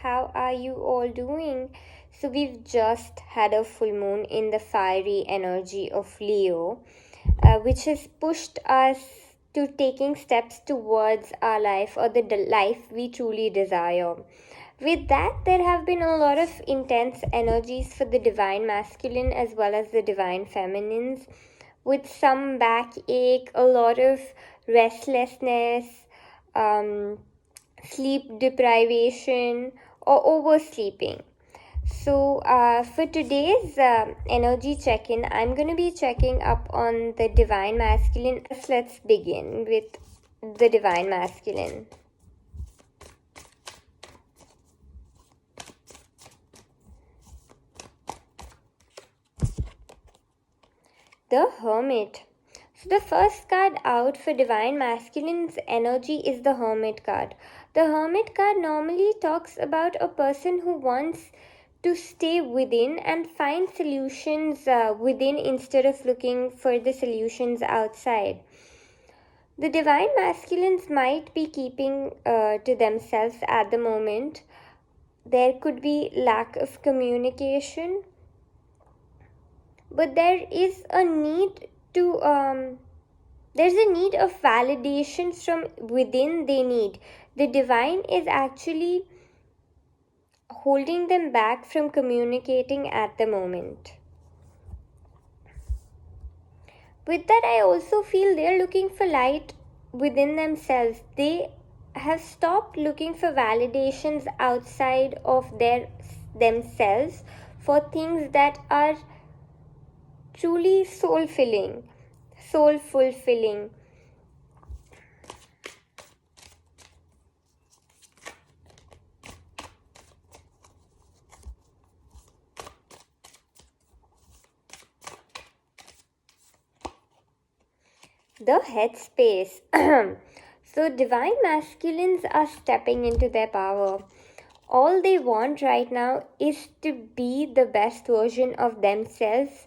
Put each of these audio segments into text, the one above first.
how are you all doing? So we've just had a full moon in the fiery energy of Leo, which has pushed us to taking steps towards our life or the life we truly desire. With that, there have been a lot of intense energies for the divine masculine as well as the divine feminines, with some backache, a lot of restlessness, sleep deprivation, or oversleeping. So, for today's energy check in, I'm going to be checking up on the divine masculine. Let's begin with the divine masculine. The Hermit. So the first card out for divine masculine's energy is the Hermit card. The Hermit card normally talks about a person who wants to stay within and find solutions within instead of looking for the solutions outside. The divine masculines might be keeping to themselves at the moment. There could be lack of communication, but there is a need to there's a need of validation from within. The divine is actually holding them back from communicating at the moment. With that, I also feel they're looking for light within themselves. They have stopped looking for validations outside of themselves for things that are truly soul fulfilling. The headspace. So divine masculines are stepping into their power. All they want right now is to be the best version of themselves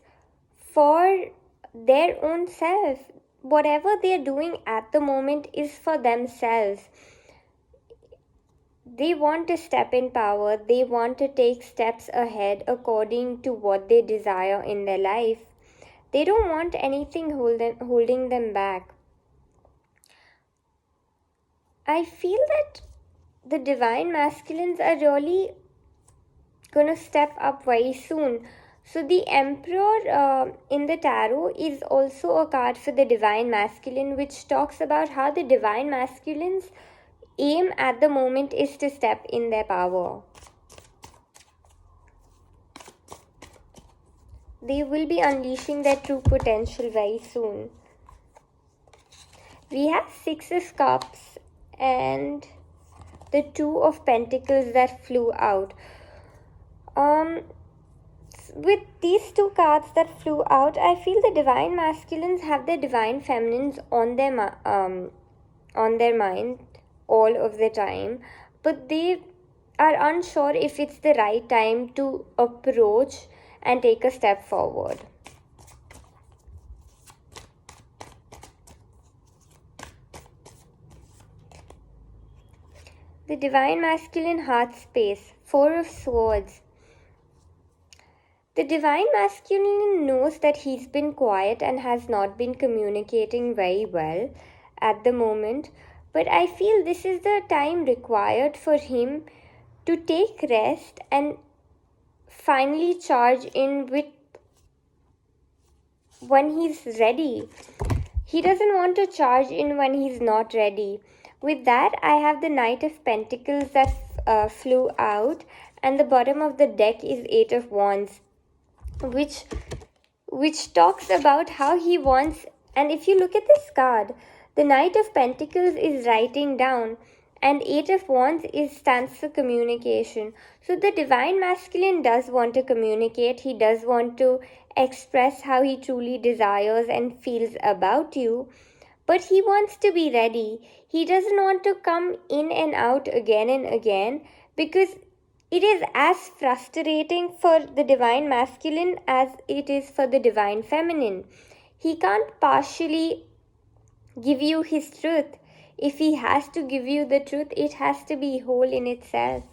for their own self. Whatever they're doing at the moment is for themselves. They want to step in power. They want to take steps ahead according to what they desire in their life. They don't want anything holding them back. I feel that the divine masculines are really going to step up very soon. So the Emperor in the tarot is also a card for the divine masculine, which talks about how the divine masculines aim at the moment is to step in their power. They will be unleashing their true potential very soon. We have Six of Cups and the Two of Pentacles that flew out. With these two cards that flew out, I feel the divine masculines have the divine feminines on their mind all of the time, but they are unsure if it's the right time to approach and take a step forward. The divine masculine heart space, Four of Swords. The divine masculine knows that he's been quiet and has not been communicating very well at the moment, but I feel this is the time required for him to take rest and finally charge in with when he's ready. He doesn't want to charge in when he's not ready. With that, I have the Knight of Pentacles that flew out, and the bottom of the deck is Eight of Wands, which talks about how he wants. And if you look at this card, the Knight of Pentacles is writing down, and Eight of Wands stands for communication. So the divine masculine does want to communicate. He does want to express how he truly desires and feels about you, but he wants to be ready. He doesn't want to come in and out again and again, because it is as frustrating for the divine masculine as it is for the divine feminine. He can't partially give you his truth. If he has to give you the truth, it has to be whole in itself.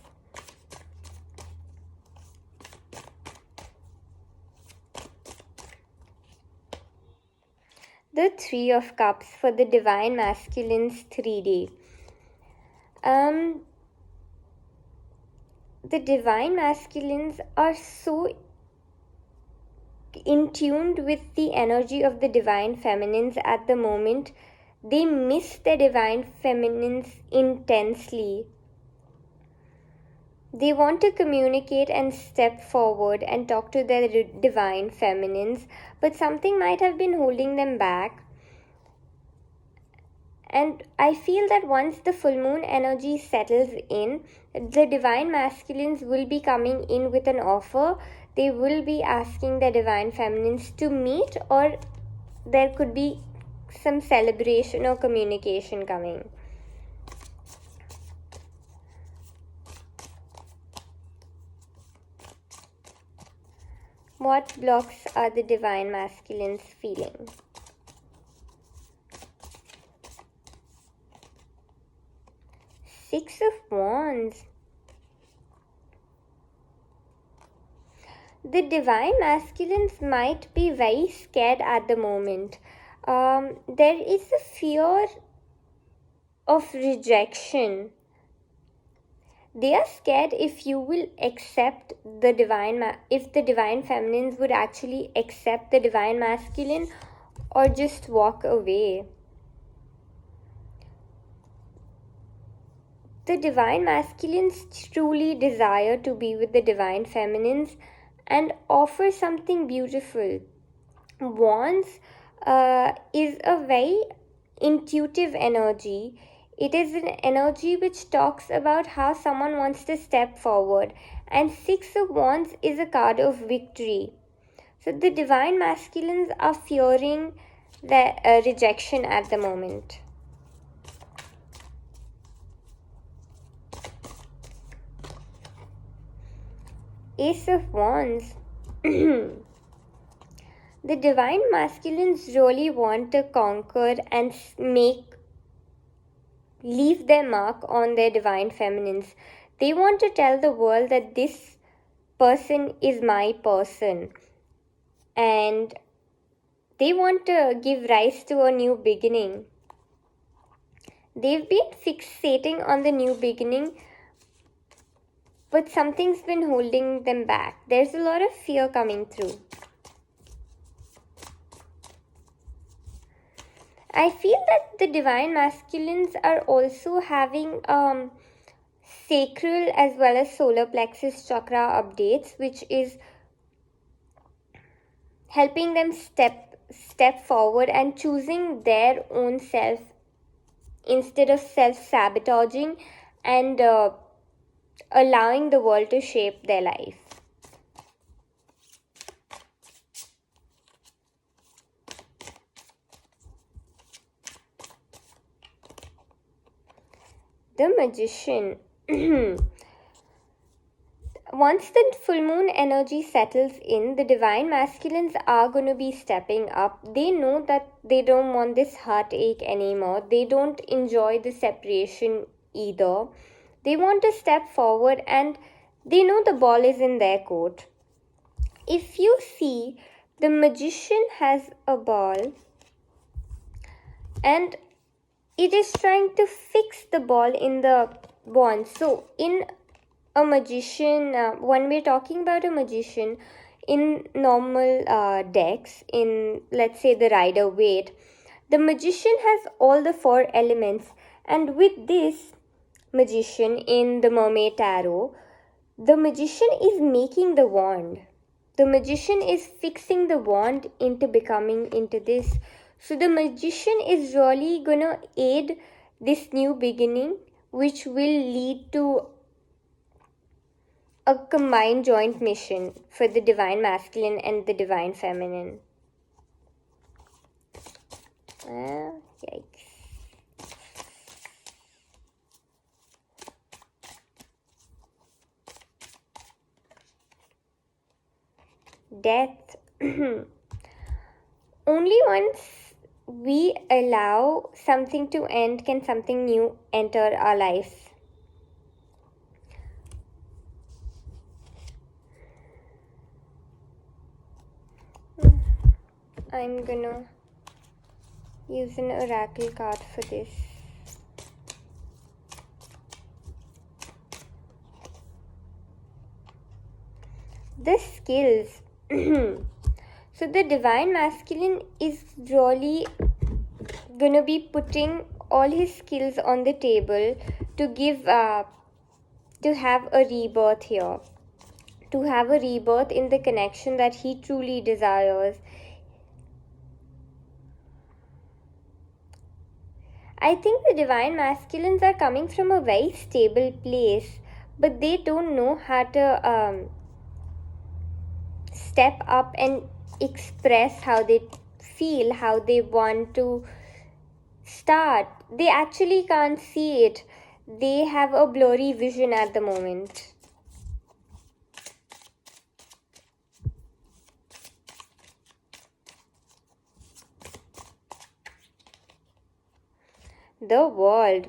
the Three of Cups for the Divine Masculine's 3D. The Divine Masculines are so in tuned with the energy of the Divine Feminines at the moment. They miss the Divine Feminines intensely. They want to communicate and step forward and talk to their Divine Feminines, but something might have been holding them back. And I feel that once the full moon energy settles in, the Divine Masculines will be coming in with an offer. They will be asking the Divine Feminines to meet, or there could be some celebration or communication coming. What blocks are the Divine Masculines feeling? Six of Wands. The Divine Masculines might be very scared at the moment. There is a fear of rejection. They are scared if you will accept the if the Divine Feminines would actually accept the Divine Masculine or just walk away. The Divine Masculines truly desire to be with the Divine Feminines and offer something beautiful. Wands is a very intuitive energy. It is an energy which talks about how someone wants to step forward. And Six of Wands is a card of victory. So the Divine Masculines are fearing the rejection at the moment. Ace of Wands. The Divine Masculines really want to conquer and leave their mark on their Divine Feminines. They want to tell the world that this person is my person, and they want to give rise to a new beginning. They've been fixating on the new beginning, but something's been holding them back. There's a lot of fear coming through. I feel that the Divine Masculines are also having sacral as well as solar plexus chakra updates, which is helping them step forward and choosing their own self instead of self-sabotaging and allowing the world to shape their life. The Magician. Once the full moon energy settles in, the Divine Masculines are going to be stepping up. They know that they don't want this heartache anymore. They don't enjoy the separation either. They want to step forward, and they know the ball is in their court. If you see, the Magician has a ball and it is trying to fix the ball in the wand. So in a magician, when we're talking about a magician in normal decks, in let's say the Rider Waite, the magician has all the four elements, and with this magician in the Mermaid Tarot, the magician is making the wand. The magician is fixing the wand into becoming into this. So the magician is really gonna aid this new beginning, which will lead to a combined joint mission for the Divine Masculine and the Divine Feminine. Yikes. Death. Only once we allow something to end can something new enter our lives. I'm gonna Use an oracle card for this. The skills. So the divine masculine is really gonna be putting all his skills on the table to give to have a rebirth here, to have a rebirth in the connection that he truly desires. I think the divine masculines are coming from a very stable place, but they don't know how to step up and express how they feel, how they want to start. They actually can't see it. They have a blurry vision at the moment. The world.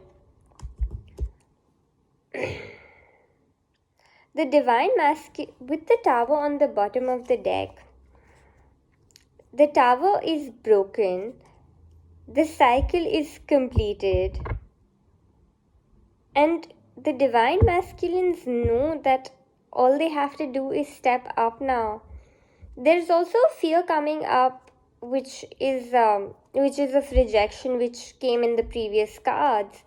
The divine masculine with the tower on the bottom of the deck. The tower is broken. The cycle is completed. And the divine masculines know that all they have to do is step up now. There's also fear coming up, which is of rejection, which came in the previous cards.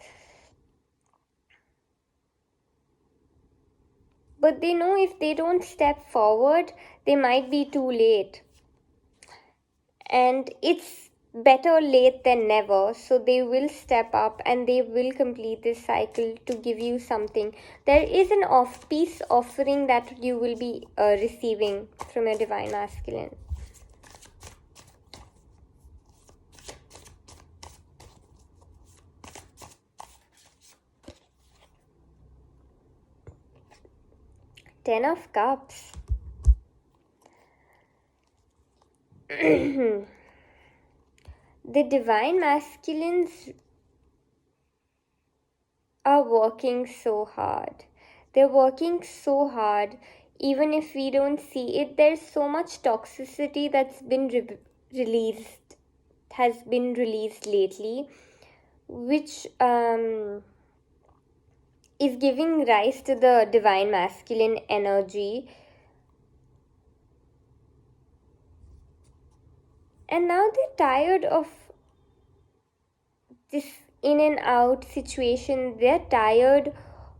But they know if they don't step forward, they might be too late. And it's better late than never, so they will step up and they will complete this cycle to give you something. There is an off-piece offering that you will be receiving from your divine masculine. Ten of Cups. The divine masculines are working so hard. They're working so hard. Even if we don't see it, there's so much toxicity that's been has been released lately, which is giving rise to the divine masculine energy. And now they're tired of this in and out situation. They're tired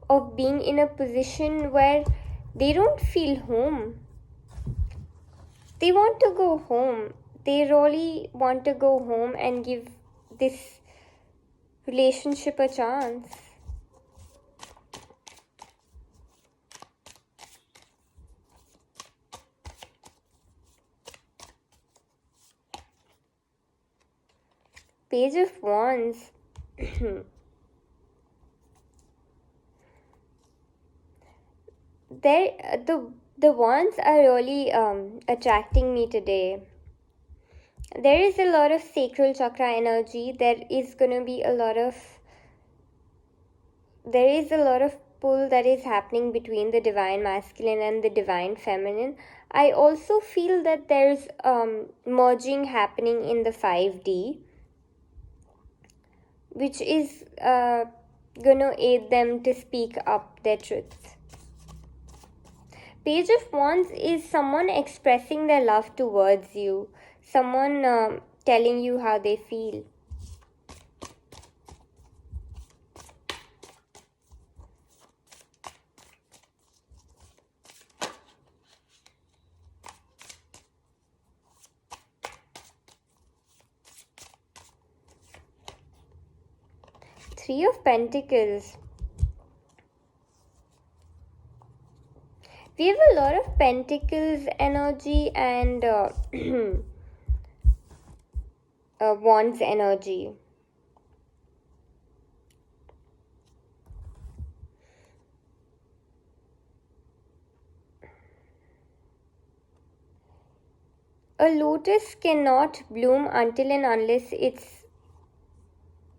of being in a position where they don't feel home. They want to go home. They really want to go home and give this relationship a chance. Page of Wands. The wands are really attracting me today. There is a lot of sacral chakra energy. There is a lot of pull that is happening between the divine masculine and the divine feminine. I also feel that there's merging happening in the 5D, which is gonna aid them to speak up their truths. Page of Wands is someone expressing their love towards you, someone telling you how they feel. Three of Pentacles. We have a lot of Pentacles energy and Wands energy. A lotus cannot bloom until and unless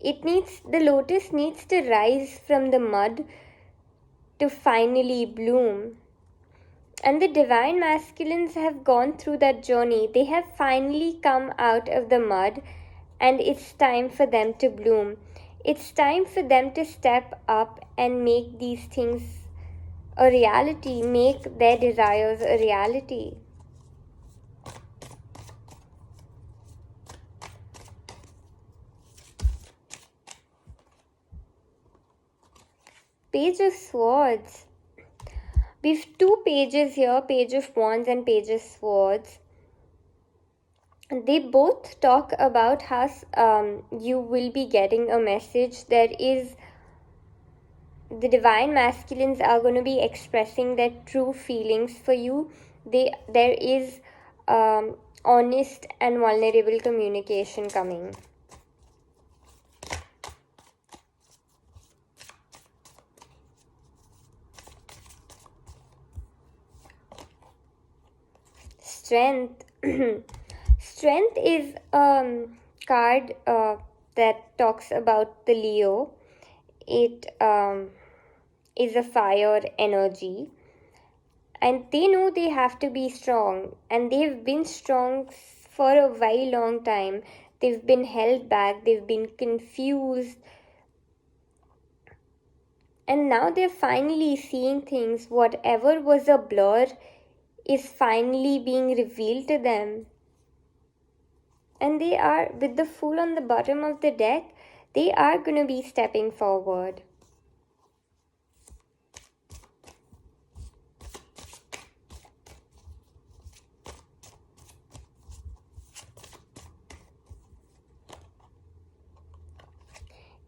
the lotus needs to rise from the mud to finally bloom. And the divine masculines have gone through that journey. They have finally come out of the mud and it's time for them to bloom. It's time for them to step up and make these things a reality, make their desires a reality. Page of Swords. We've two pages here, Page of Wands and Page of Swords. They both talk about how you will be getting a message. There is the divine masculines are going to be expressing their true feelings for you. There is honest and vulnerable communication coming. Strength. Strength is a card that talks about the Leo. It is a fire energy, and they know they have to be strong, and they've been strong for a very long time. They've been held back, they've been confused, and now they're finally seeing things. Whatever was a blur is finally being revealed to them. And they are, with the Fool on the bottom of the deck, they are going to be stepping forward.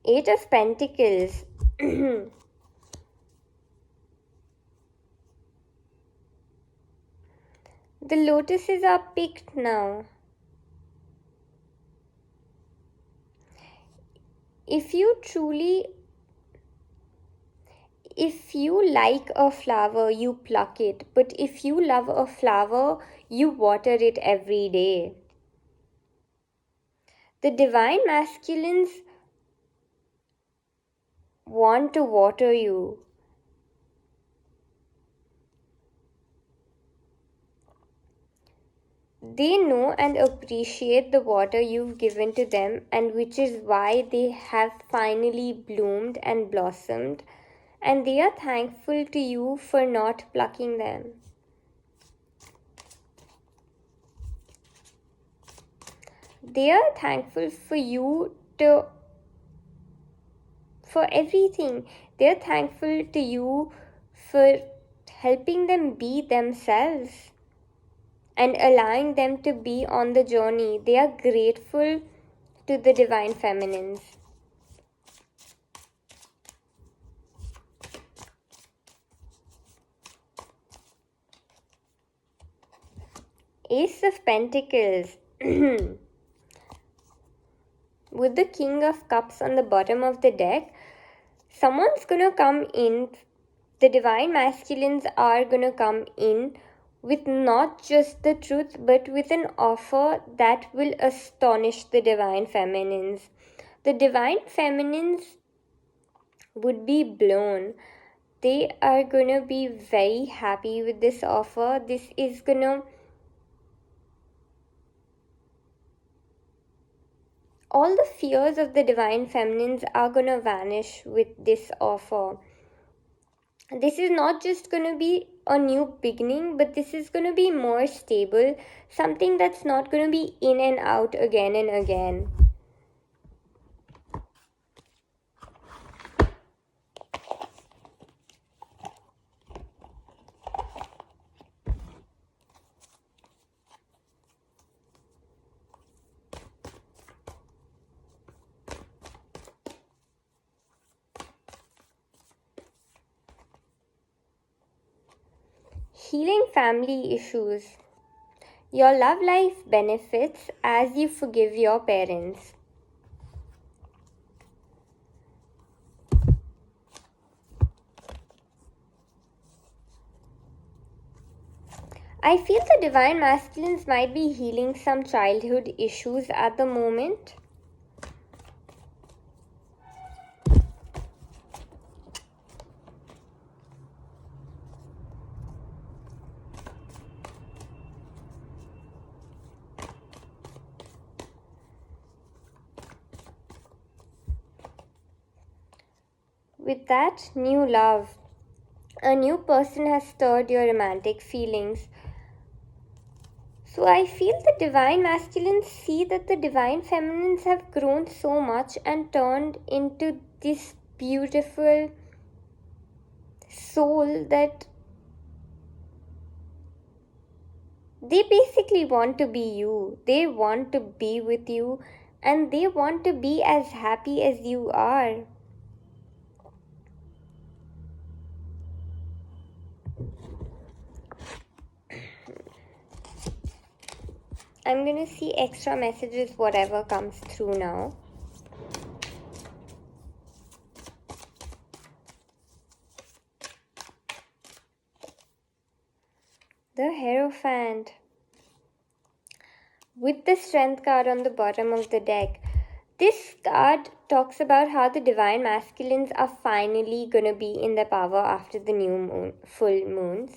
Eight of Pentacles. The lotuses are picked now. If you like a flower, you pluck it. But if you love a flower, you water it every day. The divine masculines want to water you. They know and appreciate the water you've given to them, and which is why they have finally bloomed and blossomed, and they are thankful to you for not plucking them. They are thankful for you for everything. They are thankful to you for helping them be themselves and allowing them to be on the journey. They are grateful to the divine feminines. Ace of Pentacles. With the King of Cups on the bottom of the deck, someone's gonna come in. The divine masculines are gonna come in with not just the truth, but with an offer that will astonish the divine feminines. The divine feminines would be blown. They are gonna be very happy with this offer. This is gonna, all the fears of the divine feminines are gonna vanish with this offer. This is not just gonna be a new beginning, but this is gonna be more stable, something that's not gonna be in and out again and again. Healing family issues. Your love life benefits as you forgive your parents. I feel the divine masculines might be healing some childhood issues at the moment. with that, new love. A new person has stirred your romantic feelings. So I feel the divine masculines see that the divine feminines have grown so much and turned into this beautiful soul that they basically want to be you. They want to be with you and they want to be as happy as you are. I'm gonna see extra messages, whatever comes through now. The Hierophant. With the Strength card on the bottom of the deck. This card talks about how the divine masculines are finally gonna be in their power after the full moon,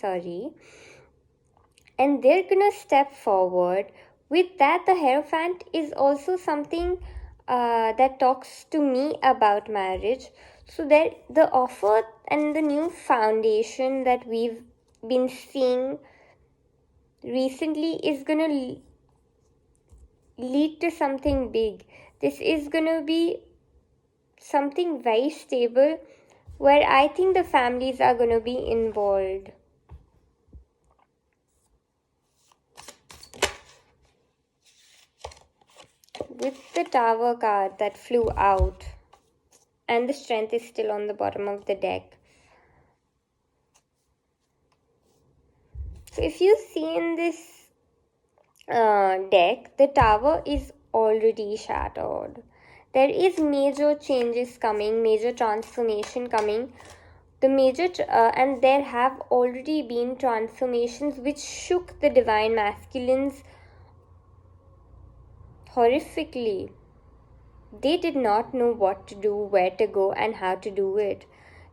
and they're gonna step forward. With that, the Hierophant is also something that talks to me about marriage. So that the offer and the new foundation that we've been seeing recently is gonna lead to something big. This is gonna be something very stable where I think the families are gonna be involved. With the Tower card that flew out and the Strength is still on the bottom of the deck. So if you see in this deck, the Tower is already shattered. There is major changes coming, major transformation coming. And there have already been transformations which shook the divine masculines horrifically. They did not know what to do, where to go, and how to do it.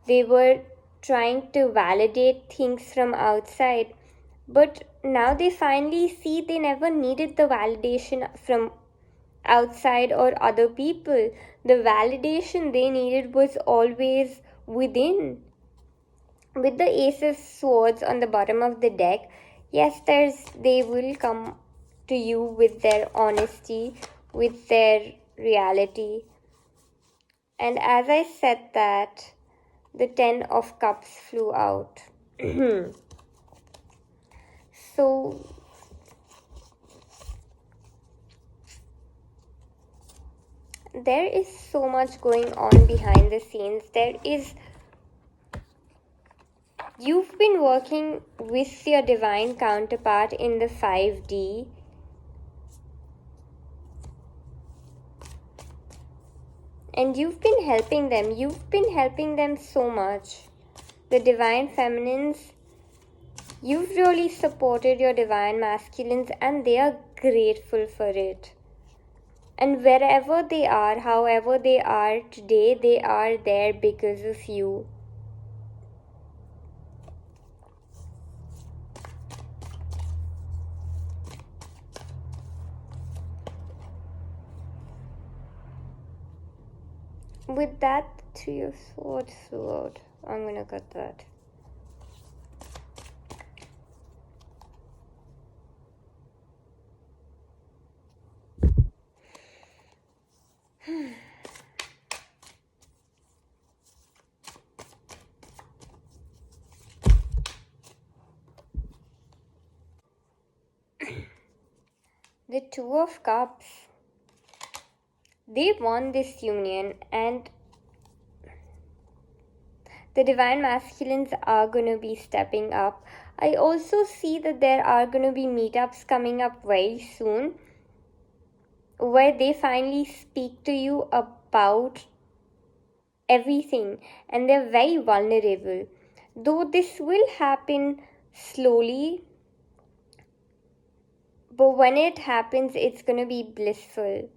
They were trying to validate things from outside, but now they finally see they never needed the validation from outside or other people. The validation they needed was always within. With the Ace of Swords on the bottom of the deck, yes, they will come to you with their honesty, with their reality. And as I said that, the Ten of Cups flew out. So there is so much going on behind the scenes. You've been working with your divine counterpart in the 5D. And you've been helping them. You've been helping them so much. The divine feminines, you've really supported your divine masculines and they are grateful for it. And wherever they are, however they are today, they are there because of you. With that, Three of Swords flew out. I'm gonna cut that. The Two of Cups. They want this union and the divine masculines are going to be stepping up. I also see that there are going to be meetups coming up very soon where they finally speak to you about everything and they're very vulnerable. Though this will happen slowly, but when it happens, it's going to be blissful.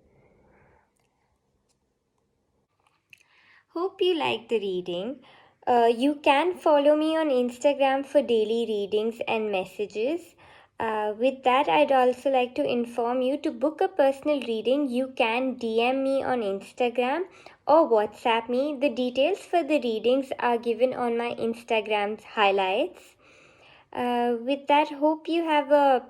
Hope you like the reading. You can follow me on Instagram for daily readings and messages. With that, I'd also like to inform you to book a personal reading. You can DM me on Instagram or WhatsApp me. The details for the readings are given on my Instagram's highlights. With that, hope you have a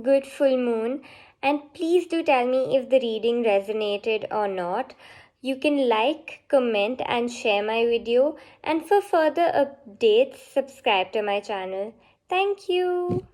good full moon, and please do tell me if the reading resonated or not. You can like, comment, and share my video, and for further updates, subscribe to my channel. Thank you.